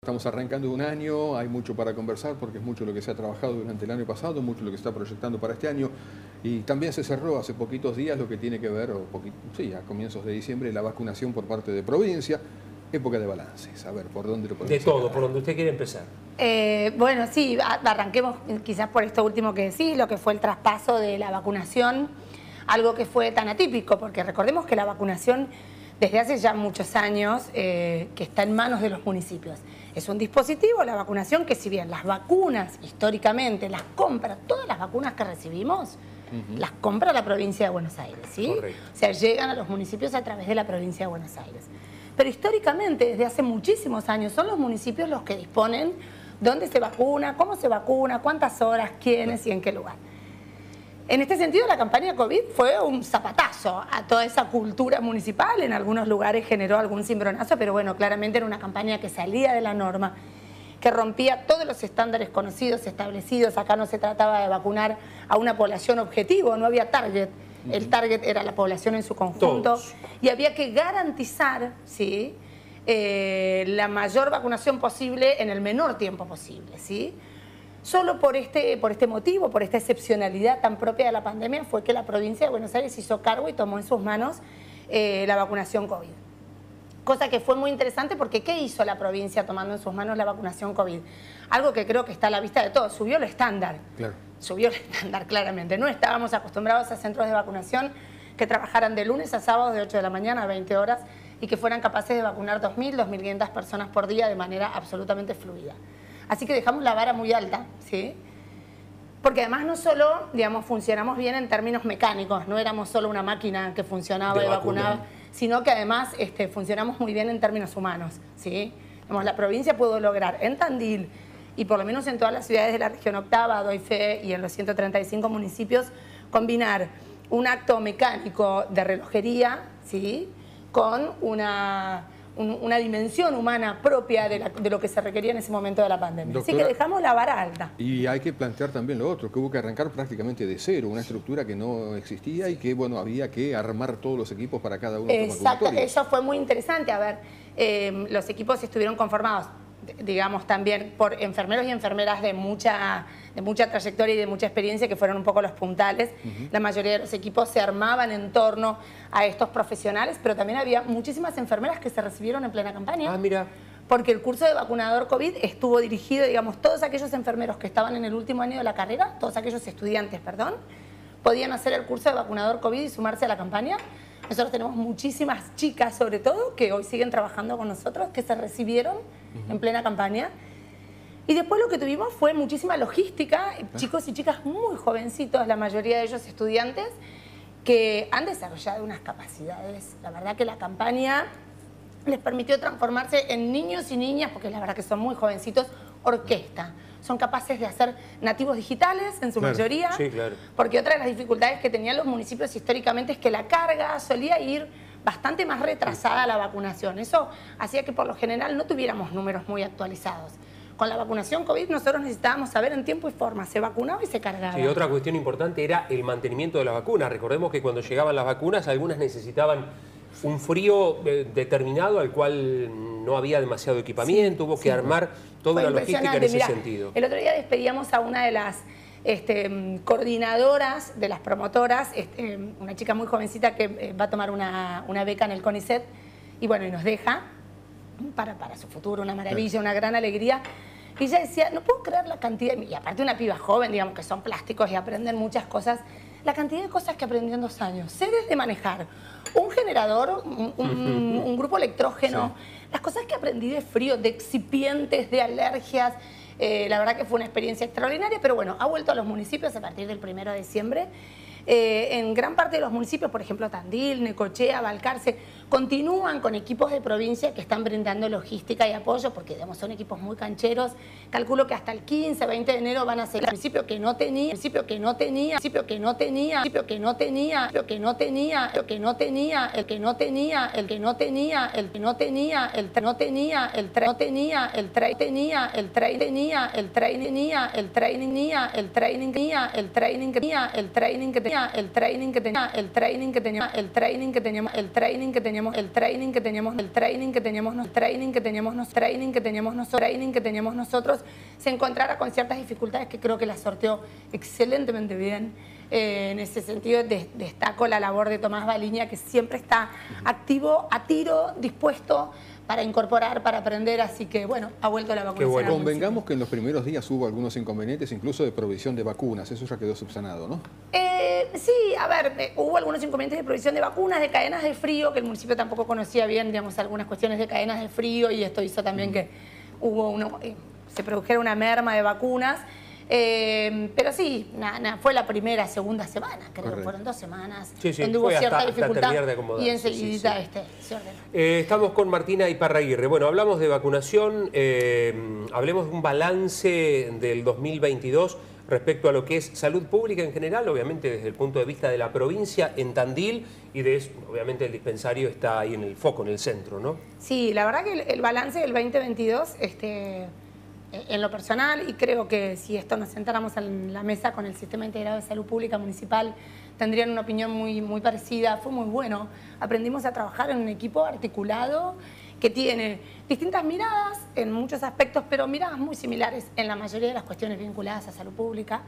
Estamos arrancando un año, hay mucho para conversar porque es mucho lo que se ha trabajado durante el año pasado, mucho lo que se está proyectando para este año y también se cerró hace poquitos días lo que tiene que ver, a comienzos de diciembre, la vacunación por parte de provincia, época de balances. A ver, ¿por dónde lo podemos De todo, sacar? por donde usted quiere empezar. Bueno, sí, arranquemos quizás por esto último que decís, lo que fue el traspaso de la vacunación, algo que fue tan atípico, porque recordemos que la vacunación desde hace ya muchos años que está en manos de los municipios. Es un dispositivo, la vacunación, que si bien las vacunas históricamente las compra, todas las vacunas que recibimos, las compra la provincia de Buenos Aires, ¿sí? Correcto. O sea, llegan a los municipios a través de la provincia de Buenos Aires. Pero históricamente, desde hace muchísimos años, son los municipios los que disponen dónde se vacuna, cómo se vacuna, cuántas horas, quiénes y en qué lugar. En este sentido, la campaña COVID fue un zapatazo a toda esa cultura municipal. En algunos lugares generó algún cimbronazo, pero bueno, claramente era una campaña que salía de la norma, que rompía todos los estándares conocidos, establecidos. Acá no se trataba de vacunar a una población objetivo, no había target. El target era la población en su conjunto. Todos. Y había que garantizar, ¿sí?, la mayor vacunación posible en el menor tiempo posible, ¿sí? Solo por este motivo, por esta excepcionalidad tan propia de la pandemia, fue que la provincia de Buenos Aires hizo cargo y tomó en sus manos la vacunación COVID. Cosa que fue muy interesante porque ¿qué hizo la provincia tomando en sus manos la vacunación COVID? Algo que creo que está a la vista de todos, subió el estándar. Claro. Subió el estándar claramente. No estábamos acostumbrados a centros de vacunación que trabajaran de lunes a sábado de 8 de la mañana a 20 horas y que fueran capaces de vacunar 2.000, 2.500 personas por día de manera absolutamente fluida. Así que dejamos la vara muy alta, ¿sí? Porque además no solo, digamos, funcionamos bien en términos mecánicos, no éramos solo una máquina que funcionaba y vacunaba, sino que además funcionamos muy bien en términos humanos, ¿sí? Digamos, la provincia pudo lograr en Tandil y por lo menos en todas las ciudades de la región octava, doy fe, y en los 135 municipios, combinar un acto mecánico de relojería, ¿sí?, con una dimensión humana propia de lo que se requería en ese momento de la pandemia. Doctora, así que dejamos la vara alta. Y hay que plantear también lo otro, que hubo que arrancar prácticamente de cero, una estructura que no existía y que, bueno, había que armar todos los equipos para cada uno de los Exacto, vacunatorios. eso fue muy interesante. A ver, los equipos estuvieron conformados, digamos, también por enfermeros y enfermeras de mucha trayectoria y de mucha experiencia, que fueron un poco los puntales. La mayoría de los equipos se armaban en torno a estos profesionales, pero también había muchísimas enfermeras que se recibieron en plena campaña. Ah, mira. Porque el curso de vacunador COVID estuvo dirigido, digamos, todos aquellos enfermeros que estaban en el último año de la carrera, todos aquellos estudiantes, perdón, podían hacer el curso de vacunador COVID y sumarse a la campaña. Nosotros tenemos muchísimas chicas, sobre todo, que hoy siguen trabajando con nosotros, que se recibieron en plena campaña. Y después lo que tuvimos fue muchísima logística, chicos y chicas muy jovencitos, la mayoría de ellos estudiantes, que han desarrollado unas capacidades. La verdad que la campaña les permitió transformarse en niños y niñas, porque la verdad que son muy jovencitos, orquesta. Son capaces de hacer nativos digitales en su mayoría, sí, claro. Porque otra de las dificultades que tenían los municipios históricamente es que la carga solía ir bastante más retrasada a la vacunación. Eso hacía que por lo general no tuviéramos números muy actualizados. Con la vacunación COVID nosotros necesitábamos saber en tiempo y forma, se vacunaba y se cargaba. Sí, otra cuestión importante era el mantenimiento de las vacunas. Recordemos que cuando llegaban las vacunas, algunas necesitaban un frío determinado al cual no había demasiado equipamiento, hubo que armar toda una logística en ese sentido. El otro día despedíamos a una de las coordinadoras de las promotoras, una chica muy jovencita que va a tomar una beca en el CONICET y bueno, y nos deja para su futuro, una maravilla, una gran alegría. Y ella decía, no puedo creer la cantidad, y aparte una piba joven, digamos, que son plásticos y aprenden muchas cosas, la cantidad de cosas que aprendió en 2 años. Sé desde manejar un generador, un grupo electrógeno, las cosas que aprendí de frío, de excipientes, de alergias. La verdad que fue una experiencia extraordinaria, pero bueno, ha vuelto a los municipios a partir del 1 de diciembre. En gran parte de los municipios, por ejemplo Tandil, Necochea, Balcarce, continúan con equipos de provincia que están brindando logística y apoyo, porque digamos, son equipos muy cancheros. Calculo que hasta el 15, 20 de enero van a ser el municipio que no tenía, el municipio que no tenía, el municipio que no tenía, el municipio que no tenía, el que no tenía, el que no tenía, el que no tenía, el que no tenía, el que no tenía, el que no tenía, el tren no tenía, el tren tenía, el tren tenía, el tren tenía, el training tenía, el training tenía, el training tenía, el training que tenía, el training que tenía, el training que tenía, el training que tenía, el training que tenía, teníamos nosotros se encontrara con ciertas dificultades que creo que las sorteó excelentemente bien. En ese sentido destaco la labor de Tomás Baliña, que siempre está activo, a tiro, dispuesto para incorporar, para aprender, así que bueno, ha vuelto la vacunación. Bueno. Convengamos que en los primeros días hubo algunos inconvenientes, incluso de provisión de vacunas, eso ya quedó subsanado, ¿no? Sí, a ver, hubo algunos inconvenientes de provisión de vacunas, de cadenas de frío, que el municipio tampoco conocía bien, digamos, algunas cuestiones de cadenas de frío, y esto hizo también que se produjera una merma de vacunas. Pero sí, fue la segunda semana, creo que fueron 2 semanas, donde hubo cierta dificultad y enseguida se ordenó. Estamos con Martina Iparraguirre. Bueno, hablamos de vacunación, hablemos de un balance del 2022 respecto a lo que es salud pública en general, obviamente desde el punto de vista de la provincia en Tandil, y obviamente el dispensario está ahí en el foco, en el centro, ¿no? Sí, la verdad que el balance del 2022... en lo personal, y creo que si nos sentáramos en la mesa con el Sistema Integrado de Salud Pública Municipal, tendrían una opinión muy parecida. Fue muy bueno. Aprendimos a trabajar en un equipo articulado que tiene distintas miradas en muchos aspectos, pero miradas muy similares en la mayoría de las cuestiones vinculadas a salud pública.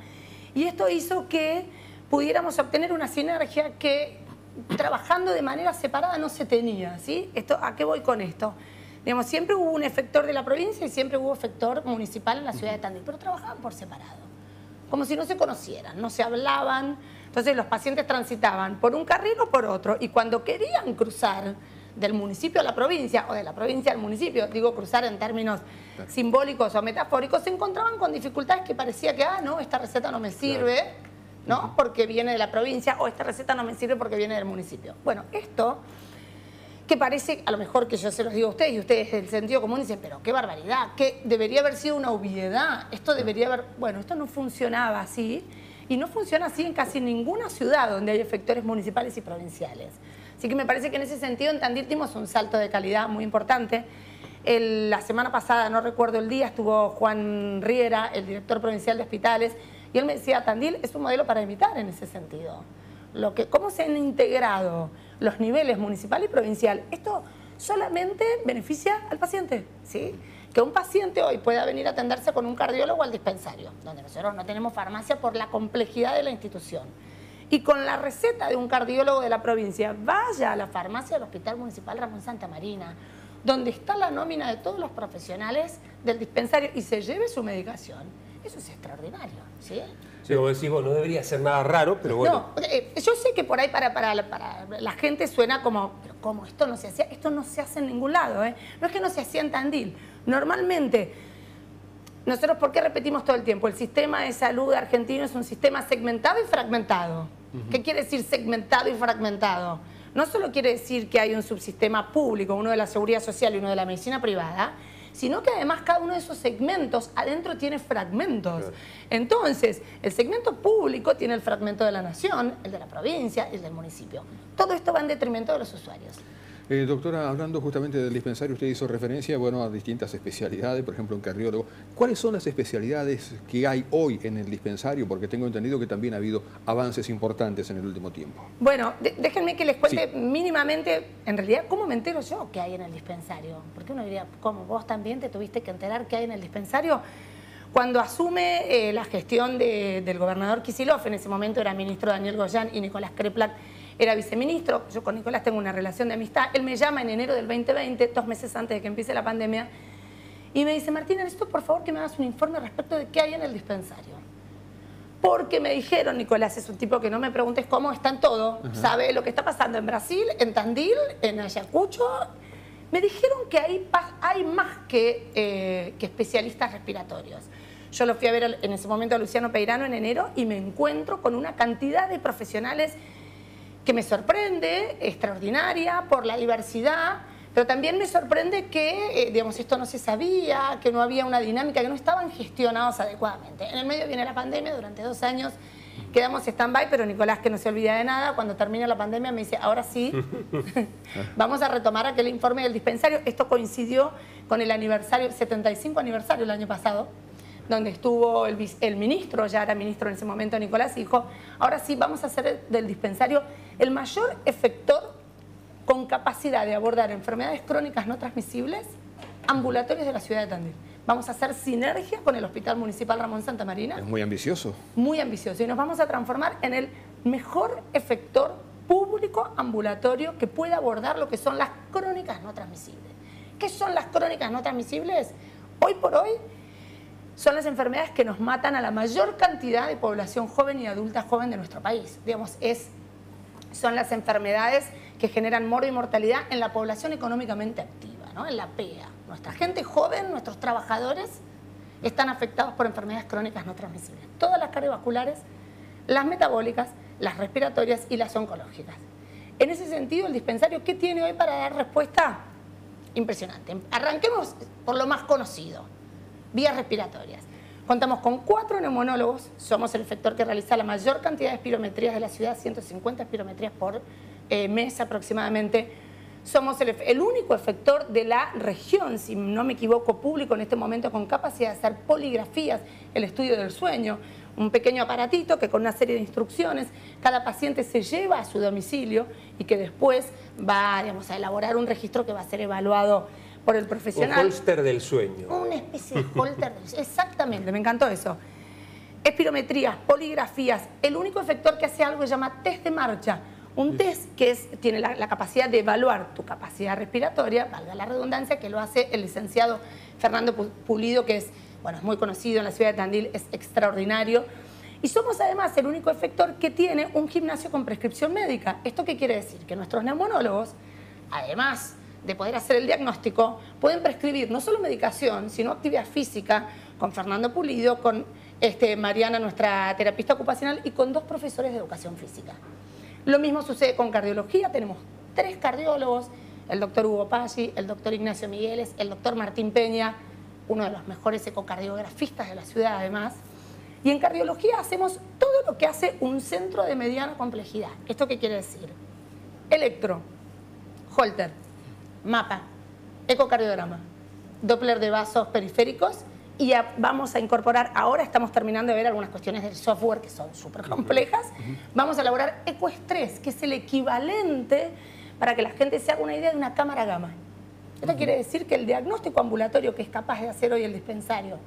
Y esto hizo que pudiéramos obtener una sinergia que, trabajando de manera separada, no se tenía, ¿sí? ¿A qué voy con esto? Digamos, siempre hubo un efector de la provincia y siempre hubo efector municipal en la ciudad de Tandil, pero trabajaban por separado, como si no se conocieran, no se hablaban. Entonces los pacientes transitaban por un carril o por otro, y cuando querían cruzar del municipio a la provincia o de la provincia al municipio, digo cruzar en términos simbólicos o metafóricos, se encontraban con dificultades que parecía que, no, esta receta no me sirve, ¿no? Porque viene de la provincia, o esta receta no me sirve porque viene del municipio. Bueno, esto... que parece, a lo mejor que yo se los digo a ustedes, y ustedes del sentido común dicen, pero qué barbaridad, que debería haber sido una obviedad, esto debería haber... Bueno, esto no funcionaba así, y no funciona así en casi ninguna ciudad donde hay efectores municipales y provinciales. Así que me parece que en ese sentido en Tandil dimos un salto de calidad muy importante. La semana pasada, no recuerdo el día, estuvo Juan Riera, el director provincial de hospitales, y él me decía, Tandil es un modelo para imitar en ese sentido. Cómo se han integrado los niveles municipal y provincial. Esto solamente beneficia al paciente, ¿sí? Que un paciente hoy pueda venir a atenderse con un cardiólogo al dispensario, donde nosotros no tenemos farmacia por la complejidad de la institución, y con la receta de un cardiólogo de la provincia vaya a la farmacia del Hospital Municipal Ramón Santa Marina, donde está la nómina de todos los profesionales del dispensario, y se lleve su medicación. Eso es extraordinario, ¿sí? Sí, como decís vos, no debería ser nada raro, pero bueno. No, yo sé que por ahí para la gente suena como, pero ¿cómo? Esto no se hacía, esto no se hace en ningún lado, ¿eh? No es que no se hacía en Tandil. Normalmente, nosotros, ¿por qué repetimos todo el tiempo? El sistema de salud argentino es un sistema segmentado y fragmentado. ¿Qué quiere decir segmentado y fragmentado? No solo quiere decir que hay un subsistema público, uno de la seguridad social y uno de la medicina privada, sino que además cada uno de esos segmentos adentro tiene fragmentos. Claro. Entonces, el segmento público tiene el fragmento de la nación, el de la provincia y el del municipio. Todo esto va en detrimento de los usuarios. Doctora, hablando justamente del dispensario, usted hizo referencia, bueno, a distintas especialidades, por ejemplo, un cardiólogo. ¿Cuáles son las especialidades que hay hoy en el dispensario? Porque tengo entendido que también ha habido avances importantes en el último tiempo. Bueno, déjenme que les cuente mínimamente, en realidad, cómo me entero yo que hay en el dispensario. Porque uno diría, ¿cómo? ¿Vos también te tuviste que enterar qué hay en el dispensario? Cuando asume la gestión del gobernador Kicillof, en ese momento era ministro Daniel Goyán y Nicolás Kreplak era viceministro. Yo con Nicolás tengo una relación de amistad. Él me llama en enero del 2020, 2 meses antes de que empiece la pandemia, y me dice, Martina, necesito por favor que me hagas un informe respecto de qué hay en el dispensario. Porque me dijeron, Nicolás es un tipo que no me preguntes cómo está en todo, sabe lo que está pasando en Brasil, en Tandil, en Ayacucho. Me dijeron que hay más que especialistas respiratorios. Yo lo fui a ver en ese momento a Luciano Peirano en enero y me encuentro con una cantidad de profesionales que me sorprende, extraordinaria por la diversidad, pero también me sorprende que, digamos, esto no se sabía, que no había una dinámica, que no estaban gestionados adecuadamente. En el medio viene la pandemia, durante 2 años quedamos stand-by, pero Nicolás, que no se olvida de nada, cuando termina la pandemia me dice, ahora sí, vamos a retomar aquel informe del dispensario. Esto coincidió con el aniversario, el 75 aniversario el año pasado, donde estuvo el ministro, ya era ministro en ese momento, Nicolás, y dijo, ahora sí vamos a hacer del dispensario el mayor efector con capacidad de abordar enfermedades crónicas no transmisibles ambulatorios de la ciudad de Tandil. Vamos a hacer sinergia con el Hospital Municipal Ramón Santamarina. Es muy ambicioso. Muy ambicioso. Y nos vamos a transformar en el mejor efector público ambulatorio que pueda abordar lo que son las crónicas no transmisibles. ¿Qué son las crónicas no transmisibles? Hoy por hoy son las enfermedades que nos matan a la mayor cantidad de población joven y adulta joven de nuestro país. Digamos, son las enfermedades que generan muerte y mortalidad en la población económicamente activa, ¿no? En la PEA. Nuestra gente joven, nuestros trabajadores, están afectados por enfermedades crónicas no transmisibles. Todas las cardiovasculares, las metabólicas, las respiratorias y las oncológicas. En ese sentido, el dispensario, ¿qué tiene hoy para dar respuesta? Impresionante. Arranquemos por lo más conocido, vías respiratorias. Contamos con 4 neumonólogos, somos el efector que realiza la mayor cantidad de espirometrías de la ciudad, 150 espirometrías por mes aproximadamente. Somos el único efector de la región, si no me equivoco, público en este momento con capacidad de hacer poligrafías, el estudio del sueño, un pequeño aparatito que con una serie de instrucciones cada paciente se lleva a su domicilio y que después va, digamos, a elaborar un registro que va a ser evaluado por el profesional. Un holster del sueño. Una especie de holster del sueño. Exactamente, me encantó eso. Espirometrías, poligrafías. El único efector que hace algo se llama test de marcha. Un test que tiene la capacidad de evaluar tu capacidad respiratoria, valga la redundancia, que lo hace el licenciado Fernando Pulido, que es muy conocido en la ciudad de Tandil, es extraordinario. Y somos además el único efector que tiene un gimnasio con prescripción médica. ¿Esto qué quiere decir? Que nuestros neumonólogos, además de poder hacer el diagnóstico, pueden prescribir no solo medicación, sino actividad física con Fernando Pulido, con Mariana, nuestra terapista ocupacional, y con 2 profesores de educación física. Lo mismo sucede con cardiología, tenemos 3 cardiólogos, el doctor Hugo Paggi, el doctor Ignacio Migueles, el doctor Martín Peña, uno de los mejores ecocardiografistas de la ciudad además. Y en cardiología hacemos todo lo que hace un centro de mediana complejidad. ¿Esto qué quiere decir? Electro, holter, mapa, ecocardiograma, Doppler de vasos periféricos, y vamos a incorporar, ahora estamos terminando de ver algunas cuestiones del software que son súper complejas, vamos a elaborar ecoestrés, que es el equivalente, para que la gente se haga una idea, de una cámara gamma. Esto quiere decir que el diagnóstico ambulatorio que es capaz de hacer hoy el dispensario,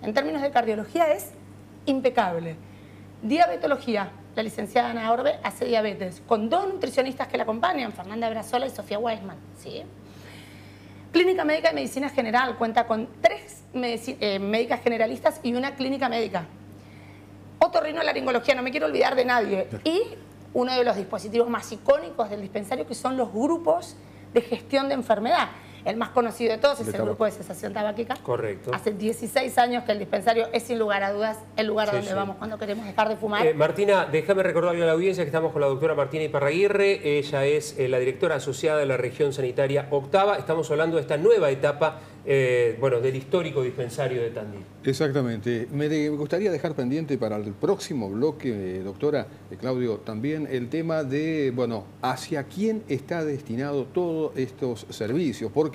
en términos de cardiología, es impecable. Diabetología, la licenciada Ana Orbe hace diabetes, con 2 nutricionistas que la acompañan, Fernanda Brazola y Sofía Weisman, ¿sí? Clínica médica de medicina general, cuenta con 3 médicas generalistas y 1 clínica médica. Otorrinolaringología, no me quiero olvidar de nadie. Y uno de los dispositivos más icónicos del dispensario, que son los grupos de gestión de enfermedad. El más conocido de todos es el grupo de cesación tabáquica. Correcto. Hace 16 años que el dispensario es, sin lugar a dudas, el lugar a donde vamos cuando queremos dejar de fumar. Martina, déjame recordarle a la audiencia que estamos con la doctora Martina Iparraguirre. Ella es la directora asociada de la región sanitaria octava. Estamos hablando de esta nueva etapa del histórico dispensario de Tandil. Exactamente. Me gustaría dejar pendiente para el próximo bloque, doctora Claudio, también el tema de, hacia quién está destinado todos estos servicios. Porque,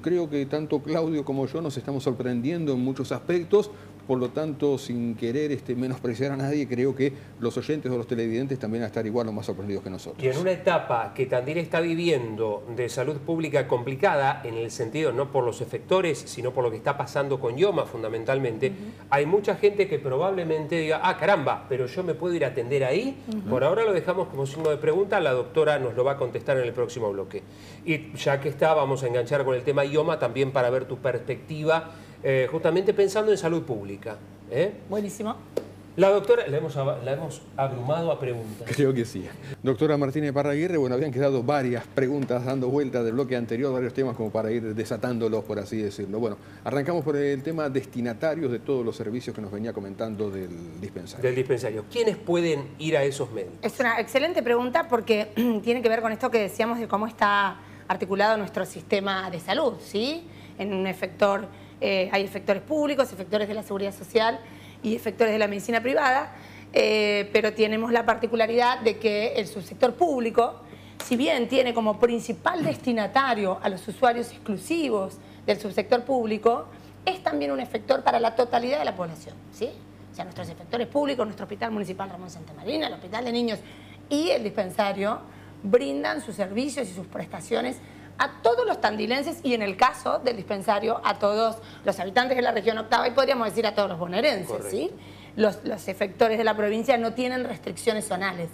creo que tanto Claudio como yo nos estamos sorprendiendo en muchos aspectos. Por lo tanto, sin querer menospreciar a nadie, creo que los oyentes o los televidentes también van a estar igual o más sorprendidos que nosotros. Y en una etapa que Tandil está viviendo de salud pública complicada, en el sentido no por los efectores, sino por lo que está pasando con IOMA fundamentalmente, hay mucha gente que probablemente diga, caramba, pero yo me puedo ir a atender ahí. Por ahora lo dejamos como signo de pregunta, la doctora nos lo va a contestar en el próximo bloque. Y ya que está, vamos a enganchar con el tema IOMA también para ver tu perspectiva, justamente pensando en salud pública. Buenísimo. La doctora, la hemos abrumado a preguntas. Creo que sí. Doctora Martina Iparraguirre, habían quedado varias preguntas dando vueltas del bloque anterior, varios temas como para ir desatándolos, por así decirlo. Arrancamos por el tema destinatarios de todos los servicios que nos venía comentando del dispensario. Del dispensario. ¿Quiénes pueden ir a esos médicos? Es una excelente pregunta porque tiene que ver con esto que decíamos de cómo está articulado nuestro sistema de salud, ¿sí? En un efector, hay efectores públicos, efectores de la seguridad social y efectores de la medicina privada, pero tenemos la particularidad de que el subsector público, si bien tiene como principal destinatario a los usuarios exclusivos del subsector público, es también un efector para la totalidad de la población, ¿sí? O sea, nuestros efectores públicos, nuestro Hospital Municipal Ramón Santamarina, el Hospital de Niños y el dispensario brindan sus servicios y sus prestaciones a todos los tandilenses y en el caso del dispensario a todos los habitantes de la región octava y podríamos decir a todos los bonaerenses, ¿sí? Los efectores de la provincia no tienen restricciones zonales.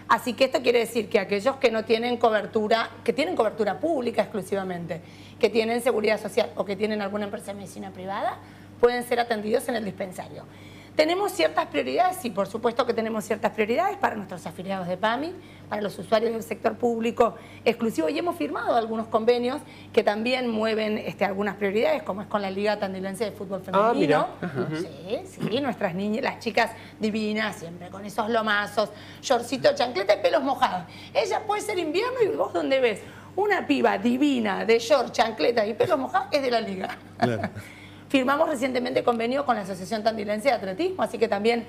Así que esto quiere decir que aquellos que no tienen cobertura, que tienen cobertura pública exclusivamente, que tienen seguridad social o que tienen alguna empresa de medicina privada, pueden ser atendidos en el dispensario. ¿Tenemos ciertas prioridades? Sí, por supuesto que tenemos ciertas prioridades para nuestros afiliados de PAMI, para los usuarios del sector público exclusivo y hemos firmado algunos convenios que también mueven algunas prioridades, como es con la Liga Tandilense de Fútbol Femenino. Sí, nuestras niñas, las chicas divinas, siempre con esos lomazos, shortcito, chancleta y pelos mojados. Ella puede ser invierno y vos donde ves una piba divina de short, chancleta y pelos mojados es de la Liga. Claro. Firmamos recientemente convenio con la Asociación Tandilense de Atletismo, así que también,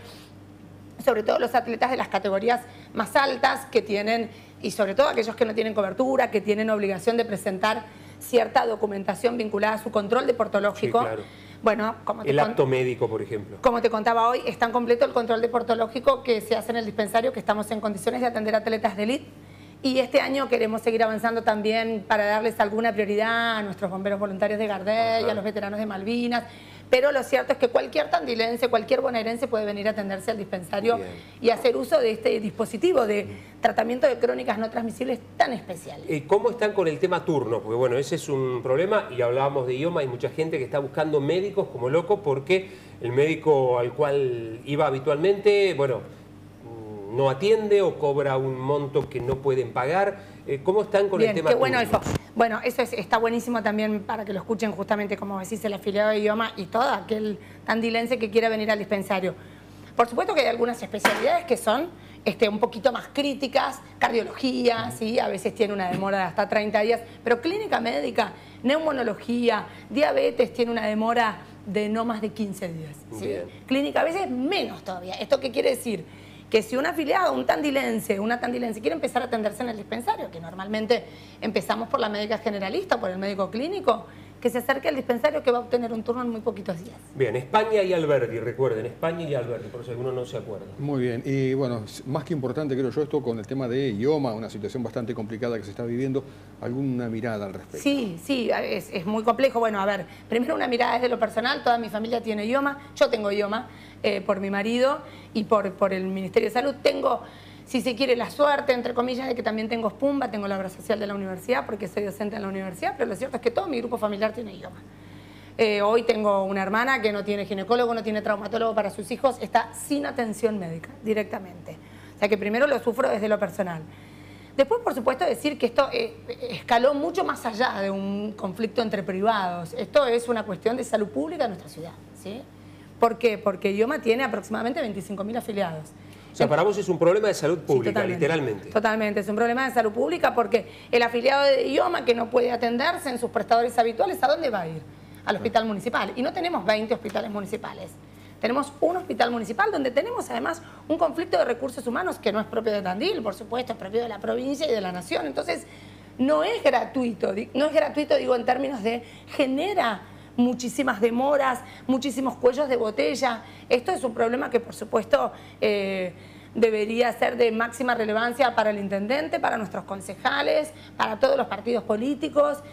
sobre todo los atletas de las categorías más altas que tienen, y sobre todo aquellos que no tienen cobertura, que tienen obligación de presentar cierta documentación vinculada a su control deportológico. Sí, claro. Bueno, como el acto médico, por ejemplo. Como te contaba hoy, está completo el control deportológico que se hace en el dispensario, que estamos en condiciones de atender atletas de élite. Y este año queremos seguir avanzando también para darles alguna prioridad a nuestros bomberos voluntarios de Gardel y a los veteranos de Malvinas. Pero lo cierto es que cualquier tandilense, cualquier bonaerense puede venir a atenderse al dispensario y hacer uso de este dispositivo de tratamiento de crónicas no transmisibles tan especial. ¿Cómo están con el tema turno? Porque bueno, ese es un problema y hablábamos de IOMA, hay mucha gente que está buscando médicos como loco porque el médico al cual iba habitualmente, bueno, no atiende o cobra un monto que no pueden pagar. ¿Cómo están con el tema qué bueno eso. Bueno, eso está buenísimo también para que lo escuchen justamente, como decís, el afiliado de IOMA y todo aquel tandilense que quiera venir al dispensario. Por supuesto que hay algunas especialidades que son un poquito más críticas, cardiología, ¿sí? A veces tiene una demora de hasta 30 días, pero clínica médica, neumonología, diabetes tiene una demora de no más de 15 días. ¿Sí? Clínica a veces menos todavía. ¿Esto qué quiere decir? Que si un afiliado, un tandilense, una tandilense quiere empezar a atenderse en el dispensario, que normalmente empezamos por la médica generalista o por el médico clínico, que se acerque al dispensario que va a obtener un turno en muy poquitos días. Bien, España y Alberdi, recuerden, España y Alberdi, por si alguno no se acuerda. Muy bien, y bueno, más que importante creo yo esto con el tema de IOMA, una situación bastante complicada que se está viviendo, ¿alguna mirada al respecto? Sí, es muy complejo. Bueno, a ver, primero una mirada desde lo personal, toda mi familia tiene IOMA, yo tengo IOMA por mi marido y por el Ministerio de Salud. Tengo, si se quiere, la suerte, entre comillas, de que también tengo SPUMBA, tengo la obra social de la universidad porque soy docente en la universidad, pero lo cierto es que todo mi grupo familiar tiene IOMA. Hoy tengo una hermana que no tiene ginecólogo, no tiene traumatólogo para sus hijos, está sin atención médica directamente. O sea que primero lo sufro desde lo personal. Después, por supuesto, decir que esto escaló mucho más allá de un conflicto entre privados. Esto es una cuestión de salud pública en nuestra ciudad, ¿sí? ¿Por qué? Porque IOMA tiene aproximadamente 25.000 afiliados. O sea, para vos es un problema de salud pública, sí, literalmente. Totalmente, es un problema de salud pública porque el afiliado de IOMA que no puede atenderse en sus prestadores habituales, ¿a dónde va a ir? Al hospital municipal. Y no tenemos 20 hospitales municipales. Tenemos un hospital municipal donde tenemos además un conflicto de recursos humanos que no es propio de Tandil, por supuesto, es propio de la provincia y de la nación. Entonces, no es gratuito digo en términos de genera muchísimas demoras, muchísimos cuellos de botella. Esto es un problema que, por supuesto, debería ser de máxima relevancia para el intendente, para nuestros concejales, para todos los partidos políticos.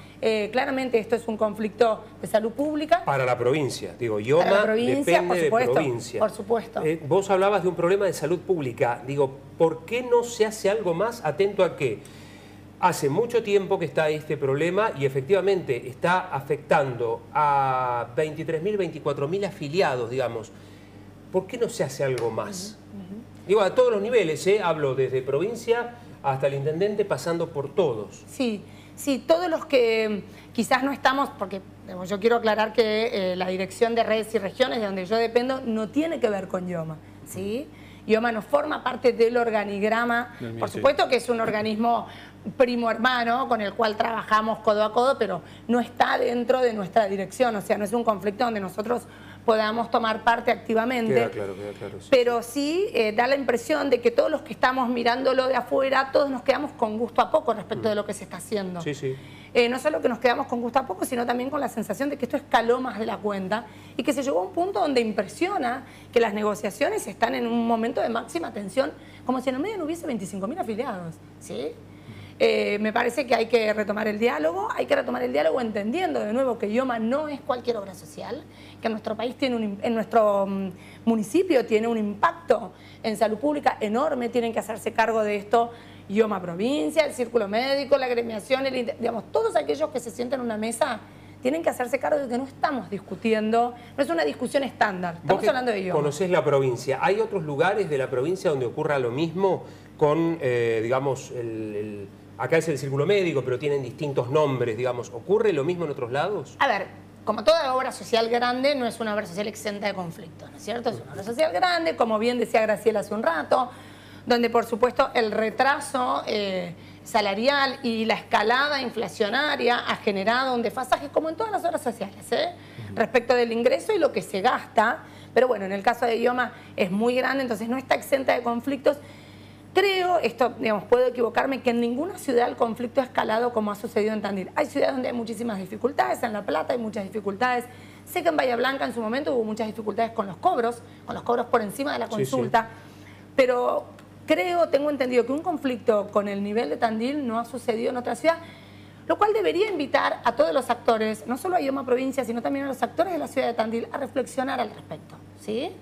Claramente esto es un conflicto de salud pública. Para la provincia, digo, IOMA depende de provincia. Por supuesto. Vos hablabas de un problema de salud pública. Digo, ¿por qué no se hace algo más atento a qué? Hace mucho tiempo que está este problema y efectivamente está afectando a 23.000, 24.000 afiliados, digamos. ¿Por qué no se hace algo más? Digo, a todos los niveles, hablo desde provincia hasta el intendente, pasando por todos. Sí, todos los que quizás no estamos, porque yo quiero aclarar que la dirección de redes y regiones de donde yo dependo no tiene que ver con IOMA, ¿sí? IOMA no forma parte del organigrama, por supuesto que es un organismo primo hermano con el cual trabajamos codo a codo, pero no está dentro de nuestra dirección, o sea, no es un conflicto donde nosotros podamos tomar parte activamente. Queda claro. Sí. Pero sí da la impresión de que todos los que estamos mirándolo de afuera, todos nos quedamos con gusto a poco respecto de lo que se está haciendo. Sí. No solo que nos quedamos con gusto a poco, sino también con la sensación de que esto escaló más de la cuenta y que se llegó a un punto donde impresiona que las negociaciones están en un momento de máxima tensión, como si en el medio no hubiese 25.000 afiliados, ¿sí? Me parece que hay que retomar el diálogo entendiendo de nuevo que IOMA no es cualquier obra social, que en nuestro país en nuestro municipio tiene un impacto en salud pública enorme, tienen que hacerse cargo de esto IOMA provincia, el círculo médico, la agremiación, digamos, todos aquellos que se sienten en una mesa tienen que hacerse cargo de que no estamos discutiendo, no es una discusión estándar, estamos hablando de IOMA. ¿Conocés la provincia? ¿Hay otros lugares de la provincia donde ocurra lo mismo con, digamos, acá es el círculo médico, pero tienen distintos nombres, digamos? ¿Ocurre lo mismo en otros lados? A ver, como toda obra social grande, no es una obra social exenta de conflicto, ¿no es cierto? Es una obra social grande, como bien decía Graciela hace un rato, donde por supuesto el retraso salarial y la escalada inflacionaria ha generado un desfasaje, como en todas las obras sociales, respecto del ingreso y lo que se gasta. Pero bueno, en el caso de IOMA es muy grande, entonces no está exenta de conflictos. Creo, esto, digamos, puedo equivocarme, que en ninguna ciudad el conflicto ha escalado como ha sucedido en Tandil. Hay ciudades donde hay muchísimas dificultades, en La Plata hay muchas dificultades. Sé que en Bahía Blanca en su momento hubo muchas dificultades con los cobros por encima de la consulta. Pero tengo entendido que un conflicto con el nivel de Tandil no ha sucedido en otra ciudad, lo cual debería invitar a todos los actores, no solo a IOMA Provincia, sino también a los actores de la ciudad de Tandil, a reflexionar al respecto, ¿sí?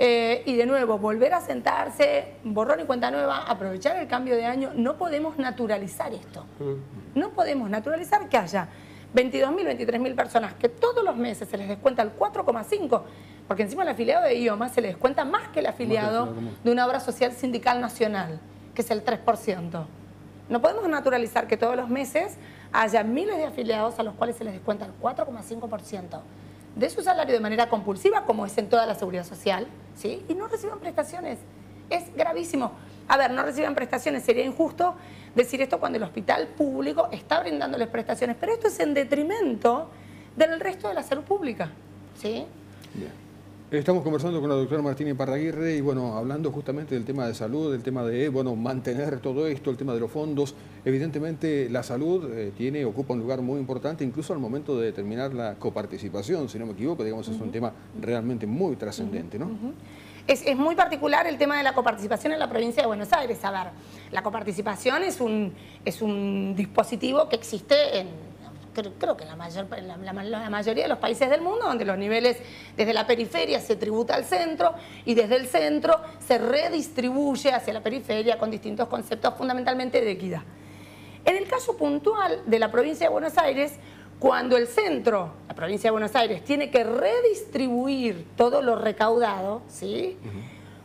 Y de nuevo, volver a sentarse, borrón y cuenta nueva, aprovechar el cambio de año. No podemos naturalizar esto. No podemos naturalizar que haya 22.000, 23.000 personas que todos los meses se les descuenta el 4,5%, porque encima el afiliado de IOMA se le descuenta más que el afiliado de una obra social sindical nacional, que es el 3%. No podemos naturalizar que todos los meses haya miles de afiliados a los cuales se les descuenta el 4,5% de su salario de manera compulsiva, como es en toda la seguridad social, ¿sí? Y no reciban prestaciones. Es gravísimo. A ver, no reciban prestaciones, sería injusto decir esto cuando el hospital público está brindándoles prestaciones, pero esto es en detrimento del resto de la salud pública, ¿sí? Bien. Estamos conversando con la doctora Martina Iparraguirre y bueno, hablando justamente del tema de salud, del tema de mantener todo esto, el tema de los fondos. Evidentemente la salud ocupa un lugar muy importante, incluso al momento de determinar la coparticipación, si no me equivoco, digamos, es un tema realmente muy trascendente, ¿no? Es muy particular el tema de la coparticipación en la provincia de Buenos Aires. A ver, la coparticipación es un dispositivo que existe creo que en la mayoría de los países del mundo, donde los niveles desde la periferia se tributa al centro y desde el centro se redistribuye hacia la periferia con distintos conceptos fundamentalmente de equidad. En el caso puntual de la provincia de Buenos Aires, cuando el centro, la provincia de Buenos Aires, tiene que redistribuir todo lo recaudado, ¿sí?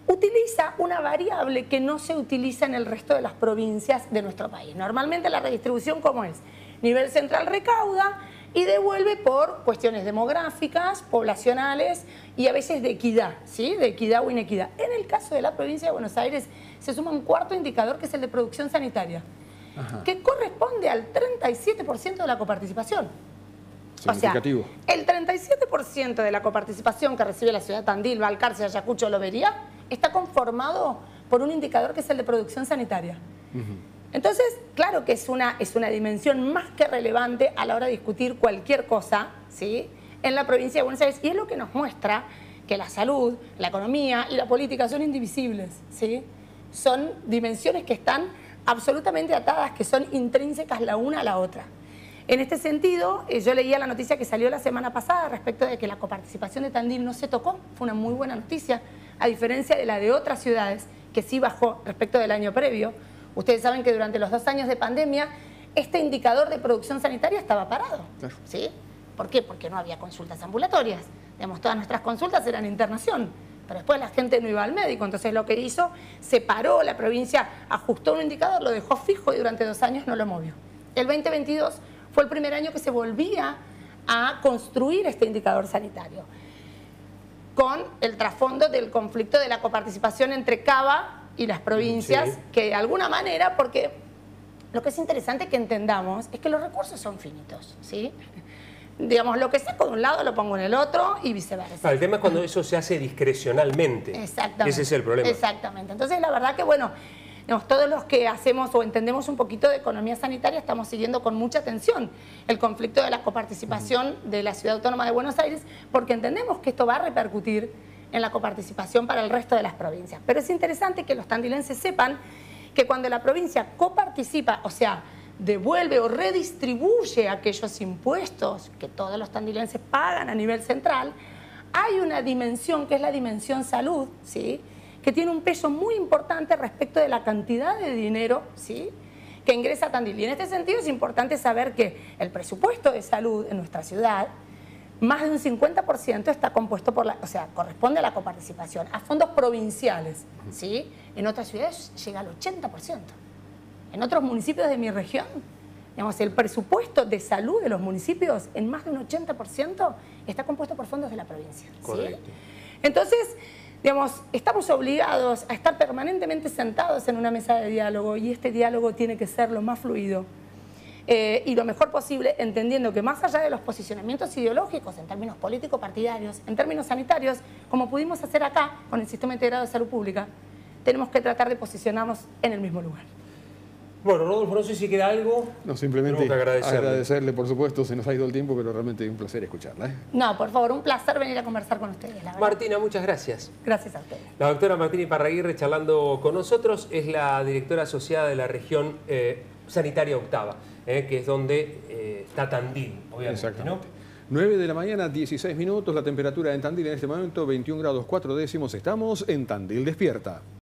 Utiliza una variable que no se utiliza en el resto de las provincias de nuestro país. Normalmente la redistribución, ¿cómo es? Nivel central recauda y devuelve por cuestiones demográficas, poblacionales y a veces de equidad, ¿sí? De equidad o inequidad. En el caso de la provincia de Buenos Aires se suma un cuarto indicador, que es el de producción sanitaria, que corresponde al 37% de la coparticipación. Significativo. O sea, el 37% de la coparticipación que recibe la ciudad de Tandil, Balcarce, Ayacucho, Lobería, está conformado por un indicador que es el de producción sanitaria. Entonces, claro que es una dimensión más que relevante a la hora de discutir cualquier cosa, ¿sí?, en la provincia de Buenos Aires, y es lo que nos muestra que la salud, la economía y la política son indivisibles, ¿sí? Son dimensiones que están absolutamente atadas, que son intrínsecas la una a la otra. En este sentido, yo leía la noticia que salió la semana pasada respecto de que la coparticipación de Tandil no se tocó. Fue una muy buena noticia, a diferencia de la de otras ciudades, que sí bajó respecto del año previo. Ustedes saben que durante los 2 años de pandemia, este indicador de producción sanitaria estaba parado, ¿sí? ¿Por qué? Porque no había consultas ambulatorias. Digamos, todas nuestras consultas eran internación, pero después la gente no iba al médico. Entonces lo que hizo, se paró, la provincia ajustó un indicador, lo dejó fijo y durante 2 años no lo movió. El 2022 fue el primer año que se volvía a construir este indicador sanitario, con el trasfondo del conflicto de la coparticipación entre Cava y las provincias, que de alguna manera, porque lo que es interesante que entendamos es que los recursos son finitos, ¿sí? Digamos, lo que saco de un lado lo pongo en el otro y viceversa. El tema es cuando eso se hace discrecionalmente. Exactamente. Ese es el problema. Exactamente. Entonces, la verdad que, bueno, todos los que hacemos o entendemos un poquito de economía sanitaria estamos siguiendo con mucha atención el conflicto de la coparticipación de la Ciudad Autónoma de Buenos Aires, porque entendemos que esto va a repercutir en la coparticipación para el resto de las provincias. Pero es interesante que los tandilenses sepan que cuando la provincia coparticipa, o sea, devuelve o redistribuye aquellos impuestos que todos los tandilenses pagan a nivel central, hay una dimensión que es la dimensión salud, ¿sí?, que tiene un peso muy importante respecto de la cantidad de dinero, ¿sí?, que ingresa a Tandil. Y en este sentido es importante saber que el presupuesto de salud en nuestra ciudad, más de un 50% está compuesto por corresponde a la coparticipación, a fondos provinciales, ¿sí? En otras ciudades llega al 80%. En otros municipios de mi región, digamos, el presupuesto de salud de los municipios en más de un 80% está compuesto por fondos de la provincia, ¿sí? Correcto. Entonces, digamos, estamos obligados a estar permanentemente sentados en una mesa de diálogo y este diálogo tiene que ser lo más fluido y lo mejor posible, entendiendo que más allá de los posicionamientos ideológicos en términos político-partidarios, en términos sanitarios, como pudimos hacer acá con el Sistema Integrado de Salud Pública, tenemos que tratar de posicionarnos en el mismo lugar. Bueno, Rodolfo, no sé si queda algo. No, simplemente Tenemos que agradecerle, por supuesto, se nos ha ido el tiempo, pero realmente es un placer escucharla, ¿eh? No, por favor, un placer venir a conversar con ustedes, la verdad. Martina, muchas gracias. Gracias a ustedes. La doctora Martina Iparraguirre charlando con nosotros, es la directora asociada de la región sanitaria octava, que es donde está Tandil, obviamente, Exactamente. ¿no? 9 de la mañana, 16 minutos, la temperatura en Tandil en este momento, 21 grados 4 décimos, estamos en Tandil Despierta.